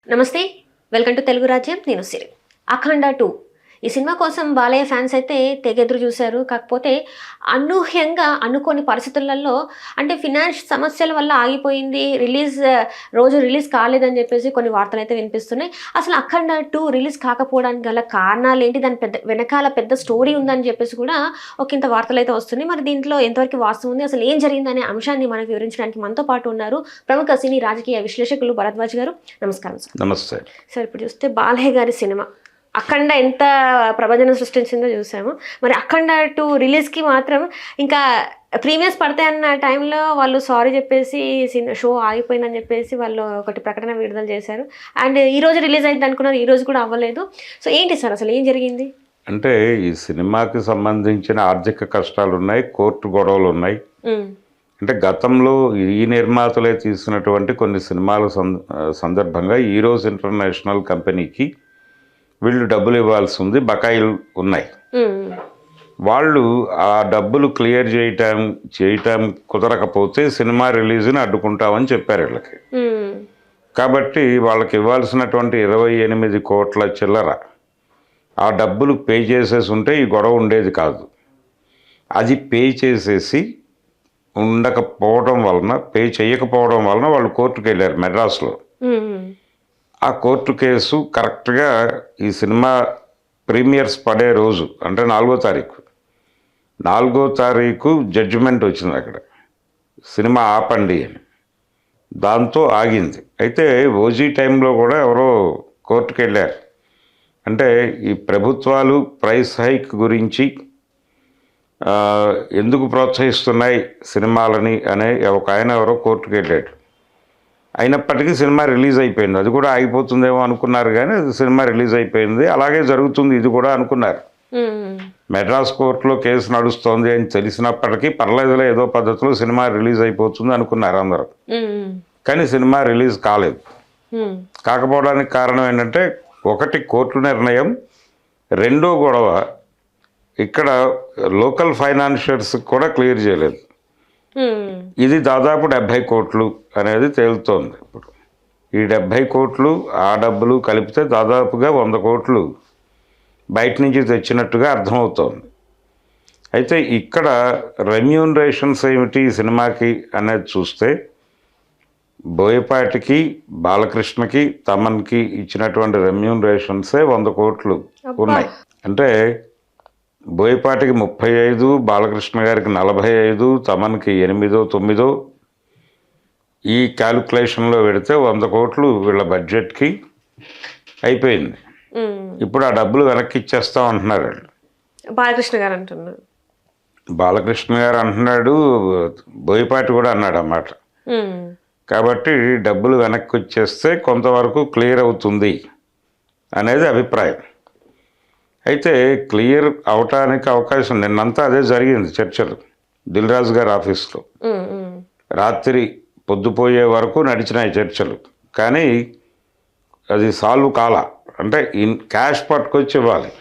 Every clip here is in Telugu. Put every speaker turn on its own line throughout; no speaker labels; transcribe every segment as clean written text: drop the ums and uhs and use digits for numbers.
నమస్తే, వెల్కమ్ టు తెలుగు రాజ్యం. నేను సిరి. అఖండ 2 ఈ సినిమా కోసం బాలయ్య ఫ్యాన్స్ అయితే తెగెదురు చూశారు. కాకపోతే అనూహ్యంగా అనుకోని పరిస్థితులలో అంటే ఫినాన్స్ సమస్యల వల్ల ఆగిపోయింది. రోజు రిలీజ్ కాలేదని చెప్పేసి కొన్ని వార్తలు అయితే వినిపిస్తున్నాయి. అసలు అఖండ 2 రిలీజ్ కాకపోవడానికి గల కారణాలు ఏంటి, దాని వెనకాల పెద్ద స్టోరీ ఉందని చెప్పేసి కూడా ఒకంత వార్తలు అయితే వస్తున్నాయి. మరి దీంట్లో ఎంతవరకు వాస్తవం ఉంది, అసలు ఏం జరిగిందనే అంశాన్ని మనకు వివరించడానికి మనతో పాటు ఉన్నారు ప్రముఖ సినీ రాజకీయ విశ్లేషకులు భరద్వాజ్ గారు. నమస్కారం సార్.
నమస్తే
సార్. ఇప్పుడు చూస్తే బాలయ్య గారి సినిమా అఖండ ఎంత ప్రభంజనం సృష్టించిందో చూసాము. మరి అఖండ 2 రిలీజ్కి మాత్రం ఇంకా ప్రీమియర్స్ పడతాయన్న టైంలో వాళ్ళు సారీ చెప్పేసి షో ఆగిపోయిందని చెప్పేసి వాళ్ళు ఒకటి ప్రకటన విడుదల చేశారు. అండ్ ఈరోజు రిలీజ్ అయింది అనుకున్నారు, ఈరోజు కూడా అవ్వలేదు. సో ఏంటి సార్ అసలు ఏం జరిగింది?
అంటే ఈ సినిమాకి సంబంధించిన ఆర్థిక కష్టాలు ఉన్నాయి, కోర్టు గొడవలు ఉన్నాయి. అంటే గతంలో ఈ నిర్మాతలే తీసినటువంటి కొన్ని సినిమాల సందర్భంగా ఈరోజు ఇంటర్నేషనల్ కంపెనీకి వీళ్ళు డబ్బులు ఇవ్వాల్సి ఉంది, బకాయిలు ఉన్నాయి. వాళ్ళు ఆ డబ్బులు క్లియర్ చేయటం కుదరకపోతే సినిమా రిలీజ్ని అడ్డుకుంటామని చెప్పారు వీళ్ళకి. కాబట్టి వాళ్ళకి ఇవ్వాల్సినటువంటి 28 కోట్ల చిల్లర ఆ డబ్బులు పే చేసేసి ఉంటే ఈ గొడవ ఉండేది కాదు. అది పే చేసేసి పే చేయకపోవడం వలన వాళ్ళు కోర్టుకు వెళ్ళారు మెడ్రాస్లో. ఆ కోర్టు కేసు కరెక్ట్గా ఈ సినిమా ప్రీమియర్స్ పడే రోజు అంటే 4వ తారీఖు జడ్జిమెంట్ వచ్చింది అక్కడ, సినిమా ఆపండి అని. దాంతో ఆగింది. అయితే ఓజీ టైంలో కూడా ఎవరో కోర్టుకు వెళ్ళారు. అంటే ఈ ప్రభుత్వాలు ప్రైస్ హైక్ గురించి ఎందుకు ప్రోత్సహిస్తున్నాయి సినిమాలని అనే ఒక ఆయన ఎవరో కోర్టుకు వెళ్ళాడు. అయినప్పటికీ సినిమా రిలీజ్ అయిపోయింది. అది కూడా ఆగిపోతుందేమో అనుకున్నారు, కానీ సినిమా రిలీజ్ అయిపోయింది. అలాగే జరుగుతుంది ఇది కూడా అనుకున్నారు. మెడ్రాస్ కోర్టులో కేసు నడుస్తోంది అని తెలిసినప్పటికీ పర్లేదులే, ఏదో పద్ధతిలో సినిమా రిలీజ్ అయిపోతుంది అనుకున్నారు అందరూ. కానీ సినిమా రిలీజ్ కాలేదు. కాకపోవడానికి కారణం ఏంటంటే, ఒకటి కోర్టు నిర్ణయం, రెండో గొడవ ఇక్కడ లోకల్ ఫైనాన్షియర్స్ కూడా క్లియర్ చేయలేదు. ఇది దాదాపు 70 కోట్లు అనేది తేలుతోంది. ఇప్పుడు ఈ 70 కోట్లు ఆ డబ్బులు కలిపితే దాదాపుగా 100 కోట్లు బయట నుంచి తెచ్చినట్టుగా అర్థమవుతోంది. అయితే ఇక్కడ రెమ్యూనరేషన్స్ ఏమిటి ఈ సినిమాకి అనేది చూస్తే, బోయపాటికి, బాలకృష్ణకి, తమన్కి ఇచ్చినటువంటి రెమ్యూనరేషన్సే 100 కోట్లు ఉన్నాయి. అంటే బోయపాటికి 35, బాలకృష్ణ గారికి 45, తమన్కి 8-9 ఈ క్యాలిక్యులేషన్లో పెడితే 100 కోట్లు వీళ్ళ బడ్జెట్కి అయిపోయింది. ఇప్పుడు ఆ డబ్బులు వెనక్కి ఇచ్చేస్తాం అంటున్నారు వాళ్ళు.
బాలకృష్ణ గారు అంటున్నారు.
బాలకృష్ణ గారు అంటున్నాడు, బోయపాటి కూడా అన్నాడు అన్నమాట. కాబట్టి డబ్బులు వెనక్కి వచ్చేస్తే కొంతవరకు క్లియర్ అవుతుంది అనేది అభిప్రాయం. అయితే క్లియర్ అవటానికి అవకాశం, నిన్నంతా అదే జరిగింది చర్చలు దిల్ రాజు గారి ఆఫీస్లో. రాత్రి పొద్దుపోయే వరకు నడిచినాయి చర్చలు, కానీ అది సాల్వ్ కాల. అంటే క్యాష్ పట్టుకొచ్చి ఇవ్వాలి,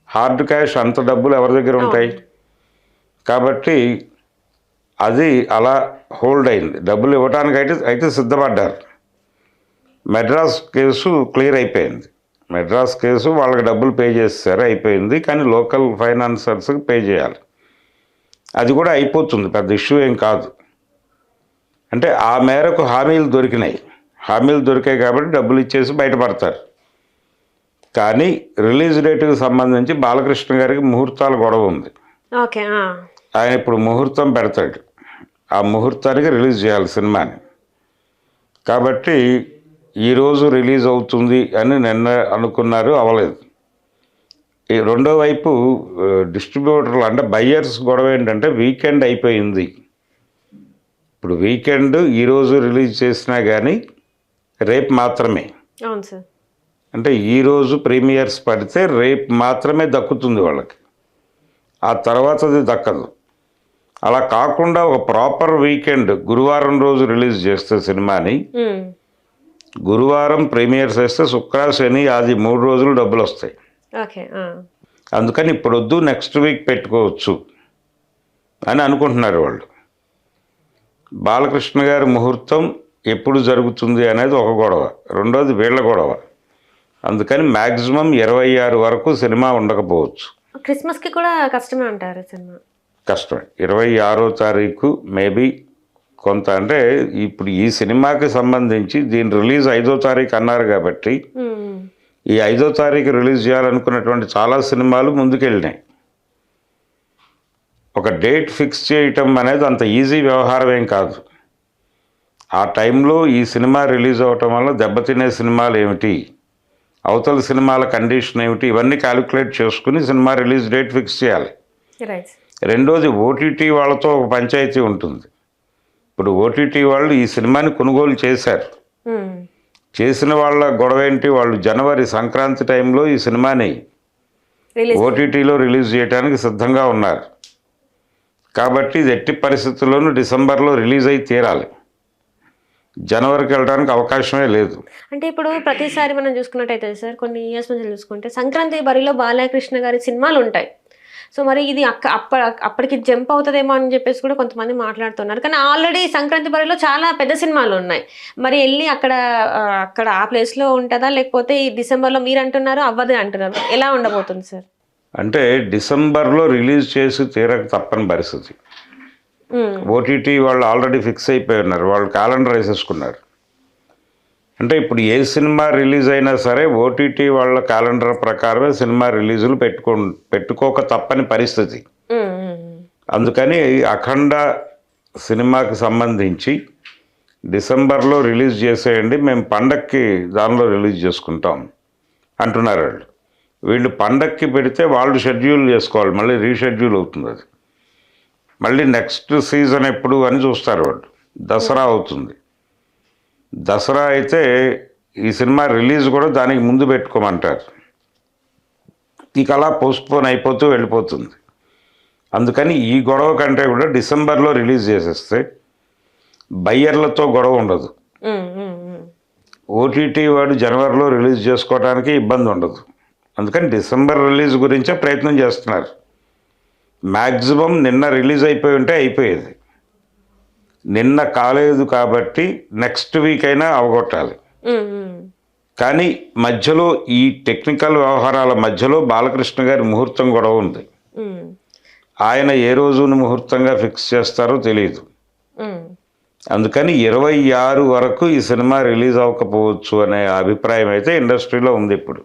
హార్డ్ క్యాష్ అంత డబ్బులు ఎవరి దగ్గర ఉంటాయి. కాబట్టి అది అలా హోల్డ్ అయింది. డబ్బులు ఇవ్వటానికి అయితే సిద్ధపడ్డారు. మెడ్రాస్ కేసు క్లియర్ అయిపోయింది. మెడ్రాస్ కేసు వాళ్ళకి డబ్బులు పే చేస్తారు, అయిపోయింది. కానీ లోకల్ ఫైనాన్సర్స్కి పే చేయాలి. అది కూడా అయిపోతుంది, పెద్ద ఇష్యూ ఏం కాదు. అంటే ఆ మేరకు హామీలు దొరికాయి కాబట్టి డబ్బులు ఇచ్చేసి బయటపడతారు. కానీ రిలీజ్ డేట్కి సంబంధించి బాలకృష్ణ గారికి ముహూర్తాల గొడవ ఉంది. ఆయన ఇప్పుడు ముహూర్తం పెడతాడు, ఆ ముహూర్తానికి రిలీజ్ చేయాలి సినిమాని. కాబట్టి ఈరోజు రిలీజ్ అవుతుంది అని నిన్న అనుకున్నారు, అవ్వలేదు. ఈ రెండో వైపు డిస్ట్రిబ్యూటర్లు అంటే బయ్యర్స్ గొడవ ఏంటంటే, వీకెండ్ అయిపోయింది. ఇప్పుడు వీకెండ్ ఈరోజు రిలీజ్ చేసినా కానీ రేపు మాత్రమే.
అవును సార్.
అంటే ఈరోజు ప్రీమియర్స్ పడితే రేపు మాత్రమే దక్కుతుంది వాళ్ళకి, ఆ తర్వాతది దక్కదు. అలా కాకుండా ఒక ప్రాపర్ వీకెండ్ గురువారం రోజు రిలీజ్ చేస్తే సినిమాని, గురువారం ప్రీమియర్స్ వేస్తే శుక్ర, శని, ఆది 3 రోజులు డబ్బులు వస్తాయి. అందుకని ఇప్పుడు వద్దు, నెక్స్ట్ వీక్ పెట్టుకోవచ్చు అని అనుకుంటున్నారు వాళ్ళు. బాలకృష్ణ గారి ముహూర్తం ఎప్పుడు జరుగుతుంది అనేది ఒక గొడవ, రెండోది వీళ్ళ గొడవ. అందుకని మ్యాక్సిమం 26 వరకు సినిమా ఉండకపోవచ్చు.
క్రిస్మస్కి కూడా కష్టమే అంటారు సినిమా.
కష్టమే. 26వ తారీఖు మేబీ కొంత, అంటే ఇప్పుడు ఈ సినిమాకి సంబంధించి దీని రిలీజ్ 5వ తారీఖు అన్నారు కాబట్టి ఈ 5వ తారీఖు రిలీజ్ చేయాలనుకున్నటువంటి చాలా సినిమాలు ముందుకెళ్ళినాయి. ఒక డేట్ ఫిక్స్ చేయటం అనేది అంత ఈజీ వ్యవహారం ఏం కాదు. ఆ టైంలో ఈ సినిమా రిలీజ్ అవ్వటం వల్ల దెబ్బతినే సినిమాలు ఏమిటి, అవతల సినిమాల కండిషన్ ఏమిటి, ఇవన్నీ క్యాలిక్యులేట్ చేసుకుని సినిమా రిలీజ్ డేట్ ఫిక్స్ చేయాలి. రెండోది ఓటీటీ వాళ్ళతో ఒక పంచాయతీ ఉంటుంది. ఇప్పుడు ఓటీటీ వాళ్ళు ఈ సినిమాని కొనుగోలు చేశారు. చేసిన వాళ్ళ గొడవ ఏంటి, వాళ్ళు జనవరి సంక్రాంతి టైంలో ఈ సినిమాని ఓటీటీలో రిలీజ్ చేయడానికి సిద్ధంగా ఉన్నారు. కాబట్టి ఇది ఎట్టి పరిస్థితుల్లోనూ డిసెంబర్లో రిలీజ్ అయి తీరాలి. జనవరికి వెళ్ళడానికి అవకాశమే లేదు.
అంటే ఇప్పుడు ప్రతిసారి మనం చూసుకున్నట్టయితే సార్, కొన్ని ఇయర్స్ నుంచి చూసుకుంటే సంక్రాంతి బరిలో బాలకృష్ణ గారి సినిమాలు ఉంటాయి. సో మరి ఇది అప్పటికి జంప్ అవుతుందేమో అని చెప్పేసి కూడా కొంతమంది మాట్లాడుతున్నారు. కానీ ఆల్రెడీ సంక్రాంతి బరిలో చాలా పెద్ద సినిమాలు ఉన్నాయి. మరి వెళ్ళి అక్కడ ఆ ప్లేస్లో ఉంటుందా, లేకపోతే ఈ డిసెంబర్లో మీరు అంటున్నారు అవ్వదు అంటున్నారు, ఎలా ఉండబోతుంది సార్?
అంటే డిసెంబర్లో రిలీజ్ చేసి తీరక తప్పని పరిస్థితి. ఓటీటీ వాళ్ళు ఆల్రెడీ ఫిక్స్ అయిపోయి ఉన్నారు, వాళ్ళు క్యాలెండర్ వేసేసుకున్నారు. అంటే ఇప్పుడు ఏ సినిమా రిలీజ్ అయినా సరే ఓటీటీ వాళ్ళ క్యాలెండర్ ప్రకారమే సినిమా రిలీజులు పెట్టుకోక తప్పని పరిస్థితి. అందుకని అఖండ సినిమాకి సంబంధించి డిసెంబర్లో రిలీజ్ చేసేయండి, మేము పండక్కి దానిలో రిలీజ్ చేసుకుంటాం అంటున్నారు వాళ్ళు. వీళ్ళు పండక్కి పెడితే వాళ్ళు షెడ్యూల్ చేసుకోవాలి, మళ్ళీ రీషెడ్యూల్ అవుతుంది. అది మళ్ళీ నెక్స్ట్ సీజన్ ఎప్పుడు అని చూస్తారు వాళ్ళు. దసరా అవుతుంది. దసరా అయితే ఈ సినిమా రిలీజ్ కూడా దానికి ముందు పెట్టుకోమంటారు. ఇక అలా పోస్ట్పోన్ అయిపోతూ వెళ్ళిపోతుంది. అందుకని ఈ గొడవ కంటే కూడా డిసెంబర్లో రిలీజ్ చేసేస్తే బయ్యర్లతో గొడవ ఉండదు. ఓటీటీ వాడు జనవరిలో రిలీజ్ చేసుకోవడానికి ఇబ్బంది ఉండదు. అందుకని డిసెంబర్ రిలీజ్ గురించే ప్రయత్నం చేస్తున్నారు. మ్యాక్సిమం నిన్న రిలీజ్ అయిపోయి ఉంటే అయిపోయేది. నిన్న కాలేదు కాబట్టి నెక్స్ట్ వీక్ అయినా అవగొట్టాలి. కానీ మధ్యలో ఈ టెక్నికల్ వ్యవహారాల మధ్యలో బాలకృష్ణ గారి ముహూర్తం గొడవ ఉంది. ఆయన ఏ రోజును ముహూర్తంగా ఫిక్స్ చేస్తారో తెలియదు. అందుకని 26 వరకు ఈ సినిమా రిలీజ్ అవ్వకపోవచ్చు అనే అభిప్రాయం అయితే ఇండస్ట్రీలో ఉంది ఇప్పుడు.